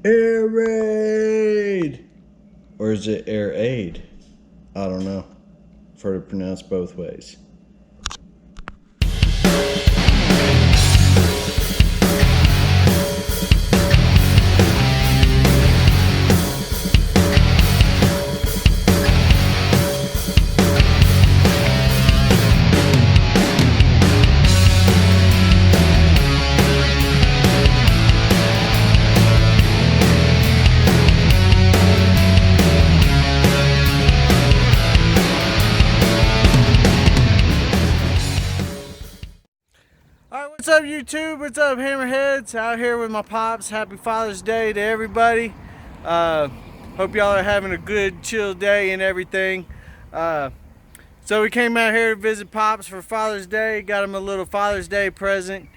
Airaid! Or is it Airaid? I don't know. I've heard it pronounced both ways. What's up YouTube? What's up Hammerheads? Out here with my pops. Happy Father's Day to everybody. Hope y'all are having a good chill day and everything. So we came out here to visit Pops for Father's Day. Got him a little Father's Day present.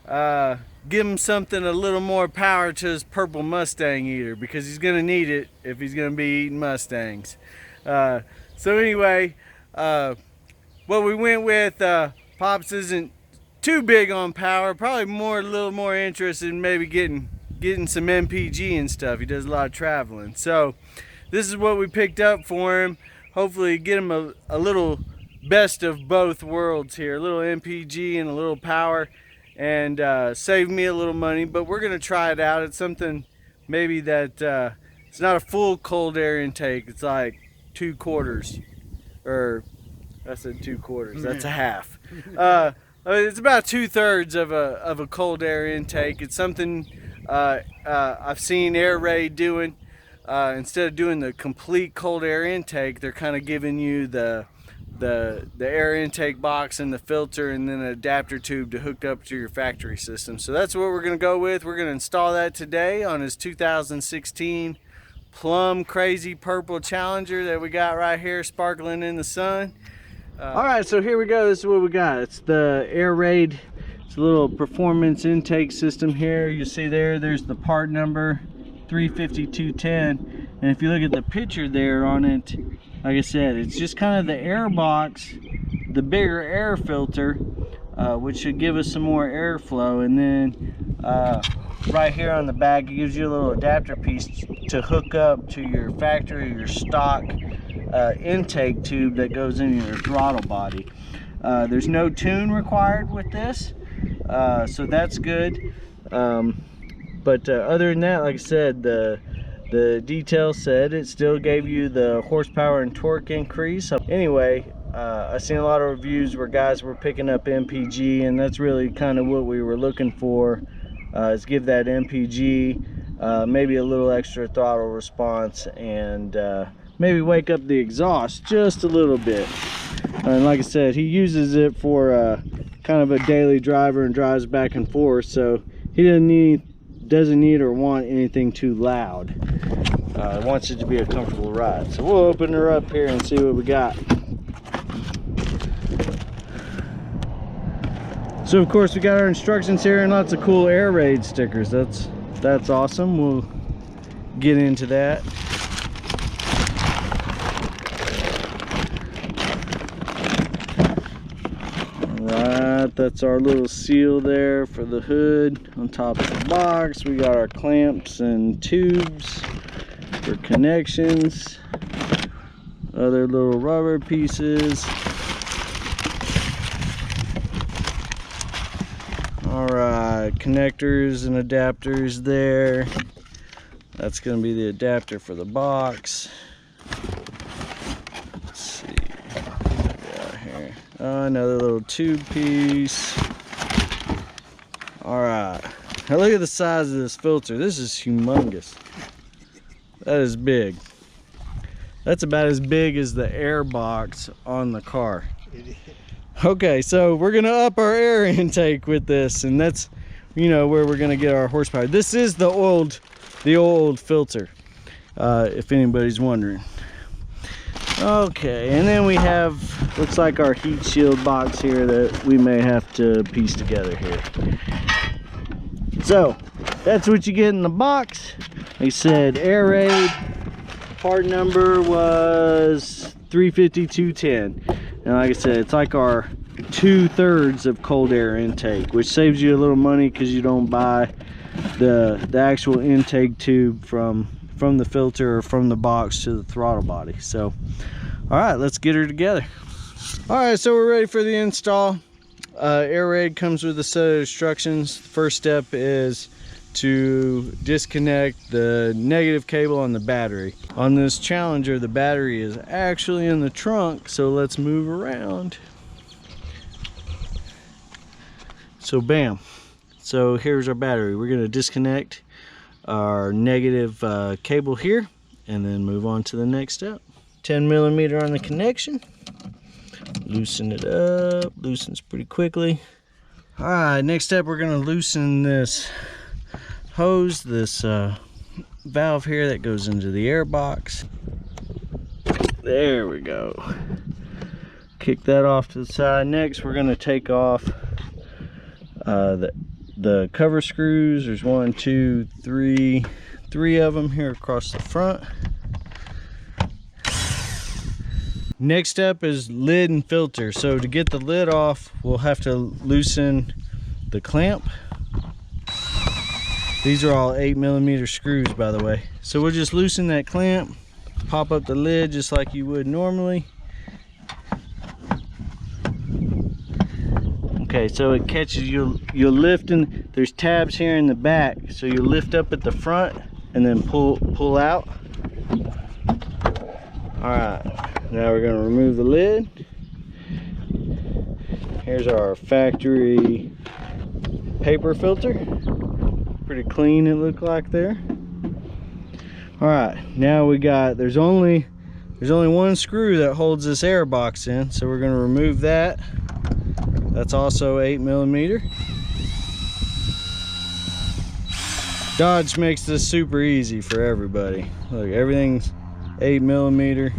Give him something a little more power to his purple Mustang eater, because he's gonna need it if he's gonna be eating Mustangs. So anyway, what we went with, Pops isn't too big on power, probably a little more interested in maybe getting some MPG and stuff. He does a lot of traveling, so this is what we picked up for him. Hopefully get him a little best of both worlds here, a little MPG and a little power, and save me a little money. But we're gonna try it out. It's something maybe that it's not a full cold air intake, it's like 2/4, or I said 2/4, that's a half. It's about 2/3 of a cold air intake. It's something I've seen Airaid doing. Instead of doing the complete cold air intake, they're kind of giving you the air intake box and the filter, and then an adapter tube to hook up to your factory system. So that's what we're going to go with. We're going to install that today on his 2016 Plum Crazy Purple Challenger that we got right here sparkling in the sun. Alright, so here we go. This is what we got. It's the Airaid. It's a little performance intake system here. You see there's the part number 35210, and if you look at the picture there on it, like I said, it's just kind of the air box, the bigger air filter, which should give us some more airflow, and then right here on the back it gives you a little adapter piece to hook up to your factory, your stock intake tube that goes in your throttle body. There's no tune required with this, so that's good. But other than that, like I said, the detail said it still gave you the horsepower and torque increase. Anyway, I've seen a lot of reviews where guys were picking up MPG, and that's really kind of what we were looking for, is give that MPG, maybe a little extra throttle response, and maybe wake up the exhaust just a little bit. And like I said, he uses it for kind of a daily driver and drives back and forth, so he doesn't need or want anything too loud. Wants it to be a comfortable ride. So we'll open her up here and see what we got. So of course we got our instructions here and lots of cool Airaid stickers. That's awesome. We'll get into that. Alright, that's our little seal there for the hood. On top of the box we got our clamps and tubes for connections, other little rubber pieces. Alright, connectors and adapters there. That's going to be the adapter for the box. Let's see what we got here. Another little tube piece. Alright, now look at the size of this filter. This is humongous. That is big. That's about as big as the air box on the car. Okay, so we're gonna up our air intake with this, and that's, you know, where we're gonna get our horsepower. This is the old filter, if anybody's wondering. Okay, and then we have, looks like our heat shield box here that we may have to piece together here. So that's what you get in the box. Like I said, Airaid, part number was 35210, and like I said, it's like our 2/3 of cold air intake, which saves you a little money because you don't buy the actual intake tube from the filter or from the box to the throttle body. So all right, let's get her together. All right, so we're ready for the install. Airaid comes with a set of instructions. First step is to disconnect the negative cable on the battery. On this Challenger, the battery is actually in the trunk, so let's move around. So bam, so here's our battery. We're going to disconnect our negative cable here and then move on to the next step. 10mm on the connection. Loosen it up. Loosens pretty quickly. All right, next step, we're going to loosen this hose, this valve here that goes into the air box. There we go. Kick that off to the side. Next, we're going to take off the cover screws. There's 1, 2, 3 of them here across the front. Next step is lid and filter. So to get the lid off, we'll have to loosen the clamp. These are all 8mm screws, by the way. So we'll just loosen that clamp, pop up the lid just like you would normally. Okay, so it catches, you'll lift, and there's tabs here in the back, so you lift up at the front and then pull out. All right, now we're gonna remove the lid. Here's our factory paper filter. Pretty clean it looked like there. All right, now we got, there's only one screw that holds this air box in, so we're gonna remove that. That's also 8mm. Dodge makes this super easy for everybody. Look, everything's 8mm.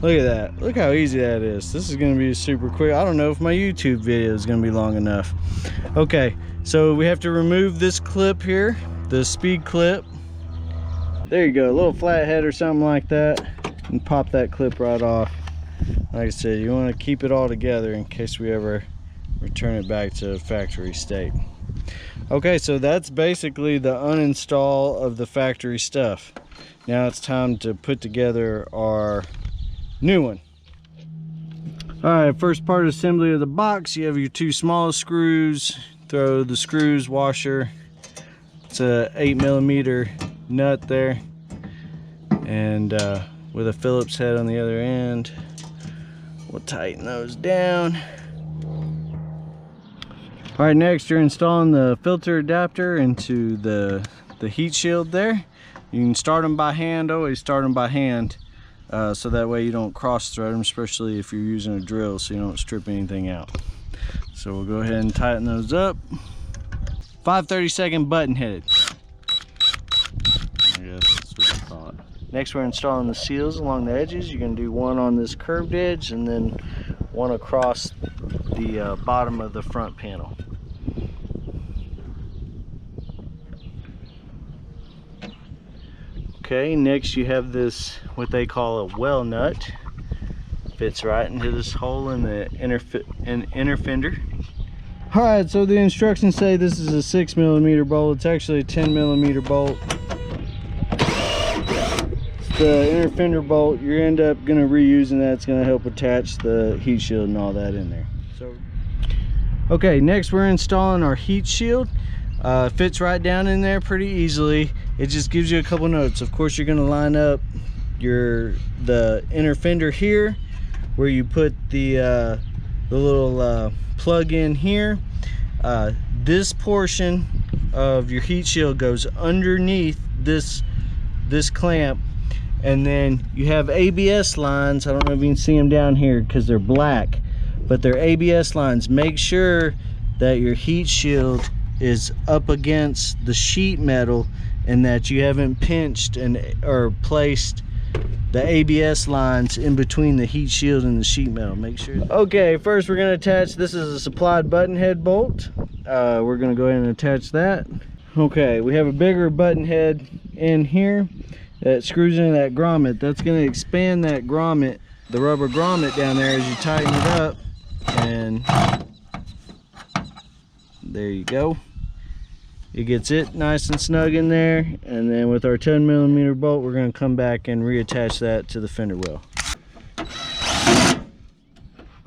Look at that. Look how easy that is. This is going to be super quick. I don't know if my YouTube video is going to be long enough. Okay, so we have to remove this clip here, the speed clip. There you go, a little flathead or something like that, and pop that clip right off. Like I said, you want to keep it all together in case we ever return it back to factory state. Okay, so that's basically the uninstall of the factory stuff. Now it's time to put together our new one. All right, first part assembly of the box, you have your 2 smallest screws. Throw the screws washer. It's a 8mm nut there, and with a Phillips head on the other end. We'll tighten those down. All right, next you're installing the filter adapter into the heat shield there. You can start them by hand, always start them by hand, so that way you don't cross thread them, especially if you're using a drill, so you don't strip anything out. So we'll go ahead and tighten those up. 5/32 button headed. I guess that's what you call it. Next we're installing the seals along the edges. You're going to do one on this curved edge and then one across the bottom of the front panel. Okay, next you have this, what they call a well nut. Fits right into this hole in the inner fender. Alright, so the instructions say this is a 6mm bolt. It's actually a 10mm bolt. The inner fender bolt, you end up going to reusing that. It's going to help attach the heat shield and all that in there. So, okay, next we're installing our heat shield. Fits right down in there pretty easily. It just gives you a couple notes. Of course, you're going to line up the inner fender here, where you put the little plug in here. This portion of your heat shield goes underneath this clamp. And then you have ABS lines. I don't know if you can see them down here because they're black, but they're ABS lines. Make sure that your heat shield is up against the sheet metal and that you haven't pinched or placed the ABS lines in between the heat shield and the sheet metal. Make sure. Okay, first we're going to attach, this is a supplied button head bolt. We're going to go ahead and attach that. Okay, we have a bigger button head in here that screws into that grommet. That's going to expand that grommet, the rubber grommet down there, as you tighten it up, and there you go. it gets it nice and snug in there, and then with our 10mm bolt we're going to come back and reattach that to the fender well.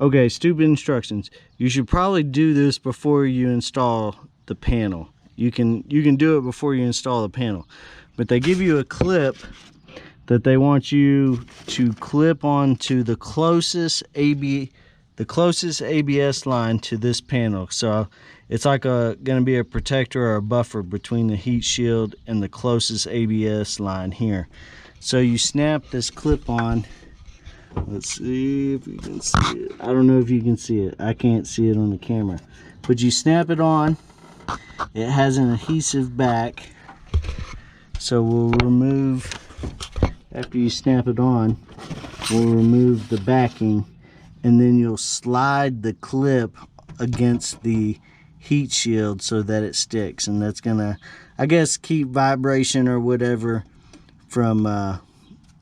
Okay, stupid instructions. You should probably do this before you install the panel. You can do it before you install the panel, but they give you a clip that they want you to clip onto the closest ABS line to this panel. So it's like going to be a protector or a buffer between the heat shield and the closest ABS line here. So you snap this clip on. Let's see if you can see it. I don't know if you can see it. I can't see it on the camera. But you snap it on. It has an adhesive back. So we'll remove, after you snap it on, we'll remove the backing, and then you'll slide the clip against the heat shield so that it sticks, and that's gonna, I guess, keep vibration or whatever from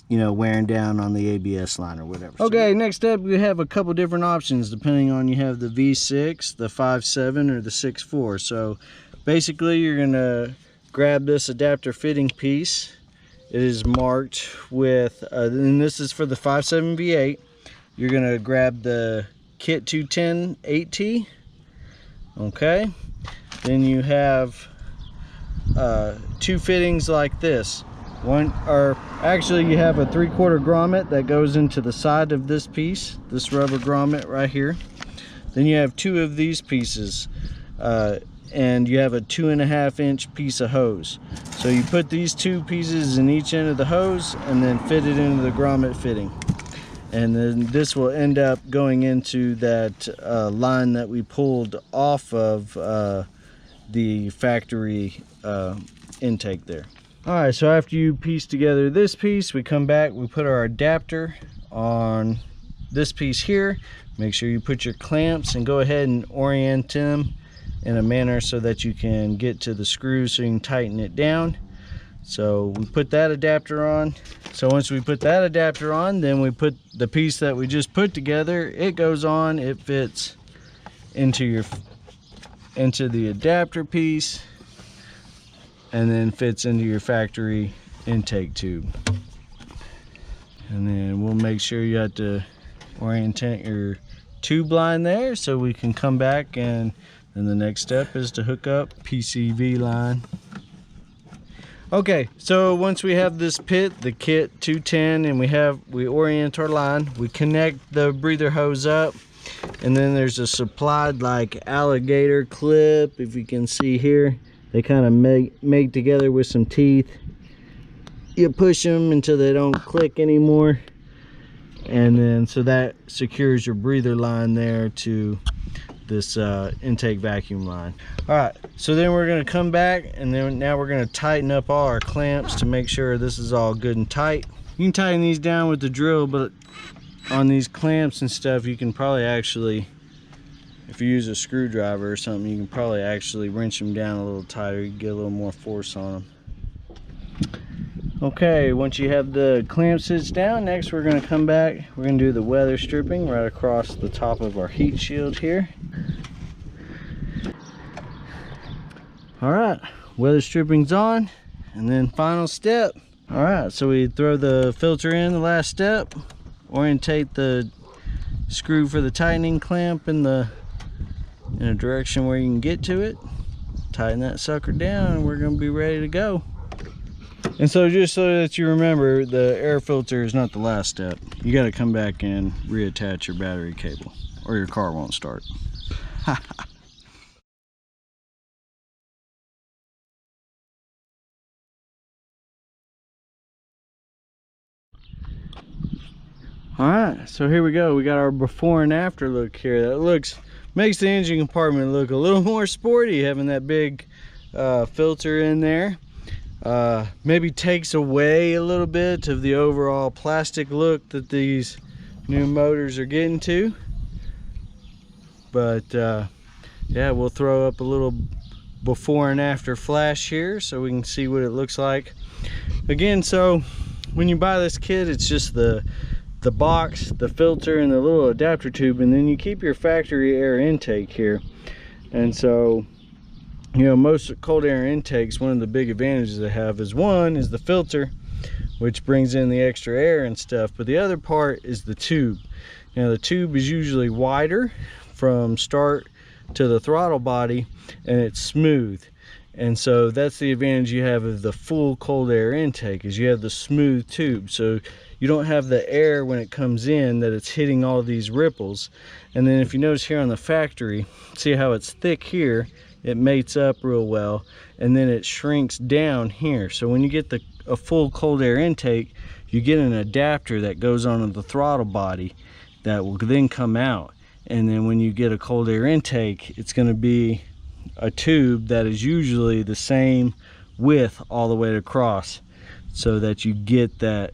you know, wearing down on the ABS line or whatever. Okay, next up we have a couple different options depending on, you have the V6, the 5.7, or the 6.4. So basically you're gonna grab this adapter fitting piece. It is marked with and this is for the 5.7 V8. You're gonna grab the kit 210 8T. Okay, then you have two fittings like this. One, or actually you have a 3/4 grommet that goes into the side of this piece, this rubber grommet right here. Then you have two of these pieces, and you have a 2.5 inch piece of hose. So you put these two pieces in each end of the hose and then fit it into the grommet fitting. And then this will end up going into that line that we pulled off of the factory intake there. Alright, so after you piece together this piece, we come back, we put our adapter on this piece here. Make sure you put your clamps and go ahead and orient them in a manner so that you can get to the screws so you can tighten it down. So we put that adapter on. So once we put that adapter on, then we put the piece that we just put together. It goes on, it fits into the adapter piece, and then fits into your factory intake tube. And then we'll make sure you have to orientate your tube line there so we can come back, and then the next step is to hook up PCV line. Okay, so once we have this pit, the kit 210, and we orient our line, we connect the breather hose up, and then there's a supplied like alligator clip, if you can see here. They kind of make together with some teeth. You push them until they don't click anymore, and then so that secures your breather line there to this intake vacuum line. All right, so then we're going to come back, and then now we're going to tighten up all our clamps to make sure this is all good and tight. You can tighten these down with the drill, but on these clamps and stuff, you can probably actually, if you use a screwdriver or something, you can probably actually wrench them down a little tighter. You can get a little more force on them. Okay, once you have the clamp sits down, next we're going to come back. We're going to do the weather stripping right across the top of our heat shield here. Alright, weather stripping's on, and then final step. Alright, so we throw the filter in, the last step, orientate the screw for the tightening clamp in a direction where you can get to it, tighten that sucker down, and we're going to be ready to go. And so just so that you remember, the air filter is not the last step. You got to come back and reattach your battery cable, or your car won't start. Alright, so here we go. We got our before and after look here. That makes the engine compartment look a little more sporty, having that big filter in there. Maybe takes away a little bit of the overall plastic look that these new motors are getting to. But yeah, we'll throw up a little before and after flash here so we can see what it looks like. Again, so when you buy this kit, it's just the box, the filter, and the little adapter tube, and then you keep your factory air intake here. And so You know, most cold air intakes, one of the big advantages they have is, one is the filter, which brings in the extra air and stuff, but the other part is the tube. You know, the tube is usually wider from start to the throttle body, and it's smooth. And so that's the advantage you have of the full cold air intake, is you have the smooth tube. So you don't have the air when it comes in that it's hitting all these ripples. And then if you notice here on the factory, see how it's thick here, it mates up real well, and then it shrinks down here. So when you get a full cold air intake, you get an adapter that goes on the throttle body that will then come out. And then when you get a cold air intake, it's going to be a tube that is usually the same width all the way across, so that you get that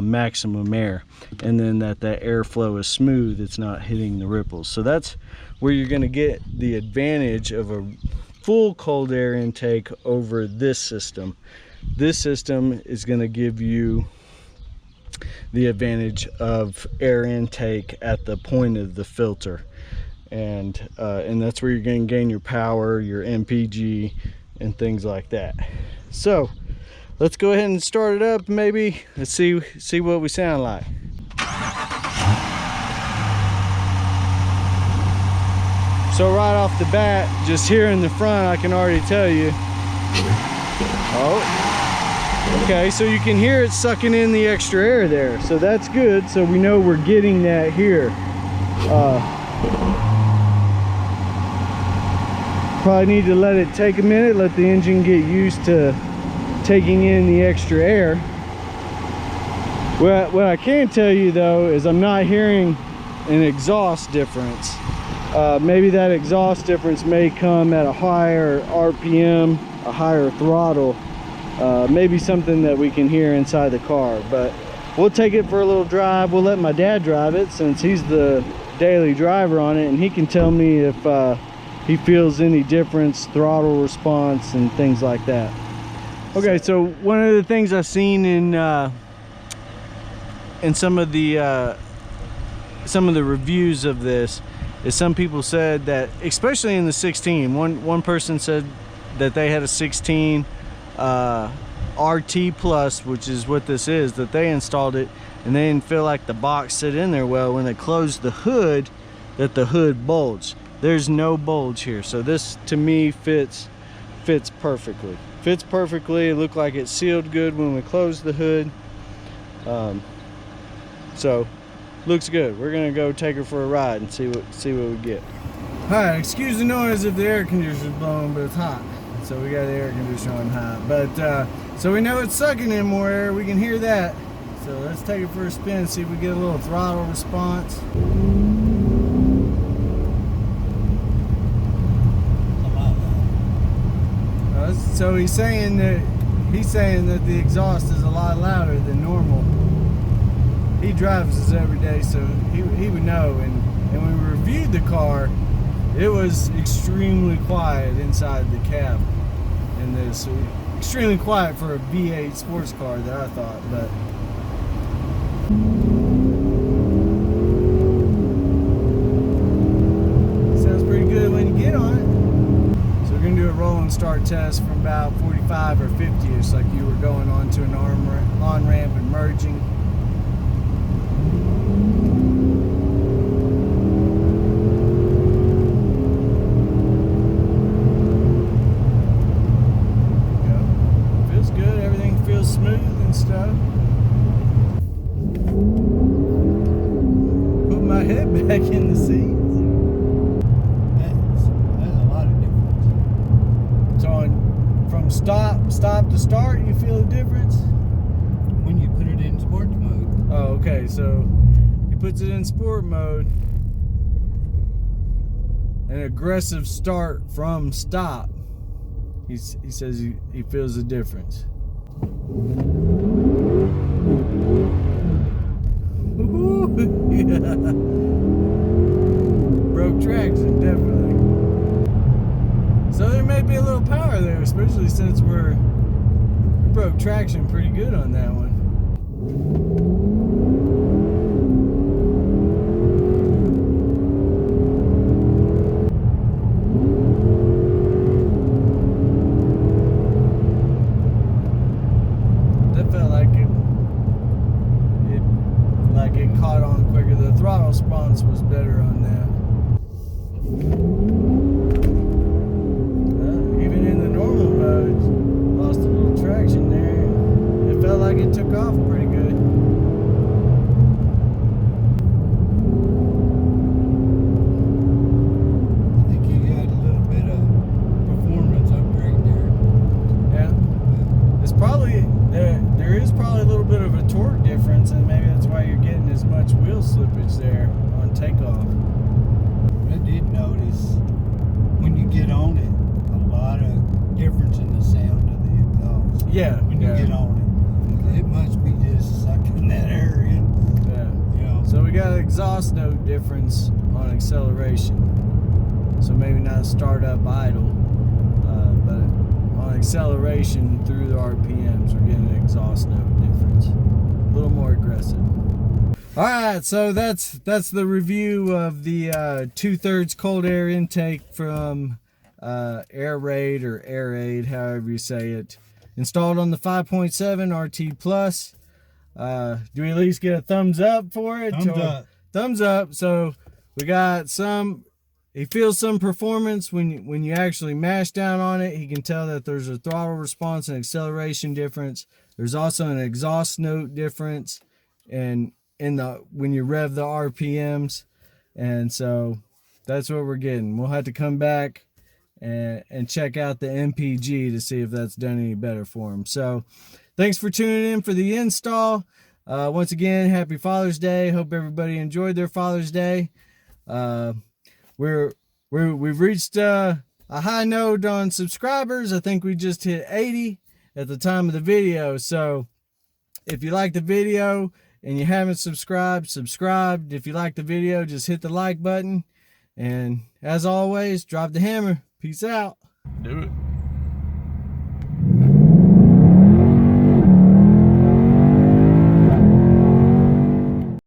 maximum air, and then that airflow is smooth, it's not hitting the ripples. So that's where you're going to get the advantage of a full cold air intake over this system. This system is going to give you the advantage of air intake at the point of the filter, and that's where you're going to gain your power, your MPG, and things like that. So let's go ahead and start it up. Maybe let's see what we sound like. So right off the bat, just here in the front, I can already tell you. Oh, okay, so you can hear it sucking in the extra air there. So that's good. So we know we're getting that here. Probably need to let it take a minute, let the engine get used to taking in the extra air. What I can tell you though is I'm not hearing an exhaust difference. Maybe that exhaust difference may come at a higher RPM, a higher throttle, maybe something that we can hear inside the car. But we'll take it for a little drive. We'll let my dad drive it since he's the daily driver on it, and he can tell me if he feels any difference, throttle response and things like that. Okay, so one of the things I've seen in some of the reviews of this is some people said that, especially in the 16, one person said that they had a 16 RT Plus, which is what this is, that they installed it and they didn't feel like the box sit in there well. When they closed the hood, that the hood bulged. There's no bulge here, so this to me fits perfectly. Fits perfectly. It looked like it sealed good when we closed the hood. So looks good. We're gonna go take her for a ride and see what we get. Alright, excuse the noise if the air conditioner's blowing, but it's hot. So we got the air conditioner on high. But so we know it's sucking in more air, we can hear that. So let's take it for a spin, see if we get a little throttle response. So he's saying that the exhaust is a lot louder than normal. He drives this every day, so he would know. And when we reviewed the car, it was extremely quiet inside the cab. And this extremely quiet for a V8 sports car that I thought, but. Sounds pretty good when you get on it. Do a roll and start test from about 45 or 50ish, like you were going onto an on-ramp and merging. There you go. Feels good, everything feels smooth and stuff. Put my head back in the seat. Stop to start, you feel a difference? When you put it in sports mode. Oh, okay, so he puts it in sport mode. An aggressive start from stop. He says he feels the difference. Yeah. Broke traction, definitely. So there may be a little power there, especially since we broke traction pretty good on that one. felt like it caught on quicker. The throttle response was better on that. Even in the normal mode, lost a little traction there. It felt like it took off pretty good. I think you got a little bit of performance upgrade there. Yeah. It's probably there is probably a little bit of a torque difference, and maybe that's why you're getting as much wheel slippage there on takeoff. I did notice when you get on it, a lot of difference in the sound of the exhaust. Yeah. When you get on it, it must be just sucking that air in. Yeah. You know. So we got an exhaust note difference on acceleration. So maybe not start up idle, but on acceleration through the RPMs, we're getting an exhaust note difference. A little more aggressive. All right, so that's the review of the 2/3 cold air intake from Airaid or Airaid, however you say it, installed on the 5.7 RT Plus. Do we at least get a thumbs up for it? Thumbs up. Thumbs up. So we got some. He feels some performance when you actually mash down on it. He can tell that there's a throttle response and acceleration difference. There's also an exhaust note difference, and when you rev the RPMs, and so that's what we're getting. We'll have to come back and check out the MPG to see if that's done any better for him. So thanks for tuning in for the install. Once again, happy Father's Day. Hope everybody enjoyed their Father's Day. We've reached a high note on subscribers. I think we just hit 80 at the time of the video. So if you like the video and you haven't subscribe. If you like the video, just hit the like button. And as always, drop the hammer. Peace out. Do it.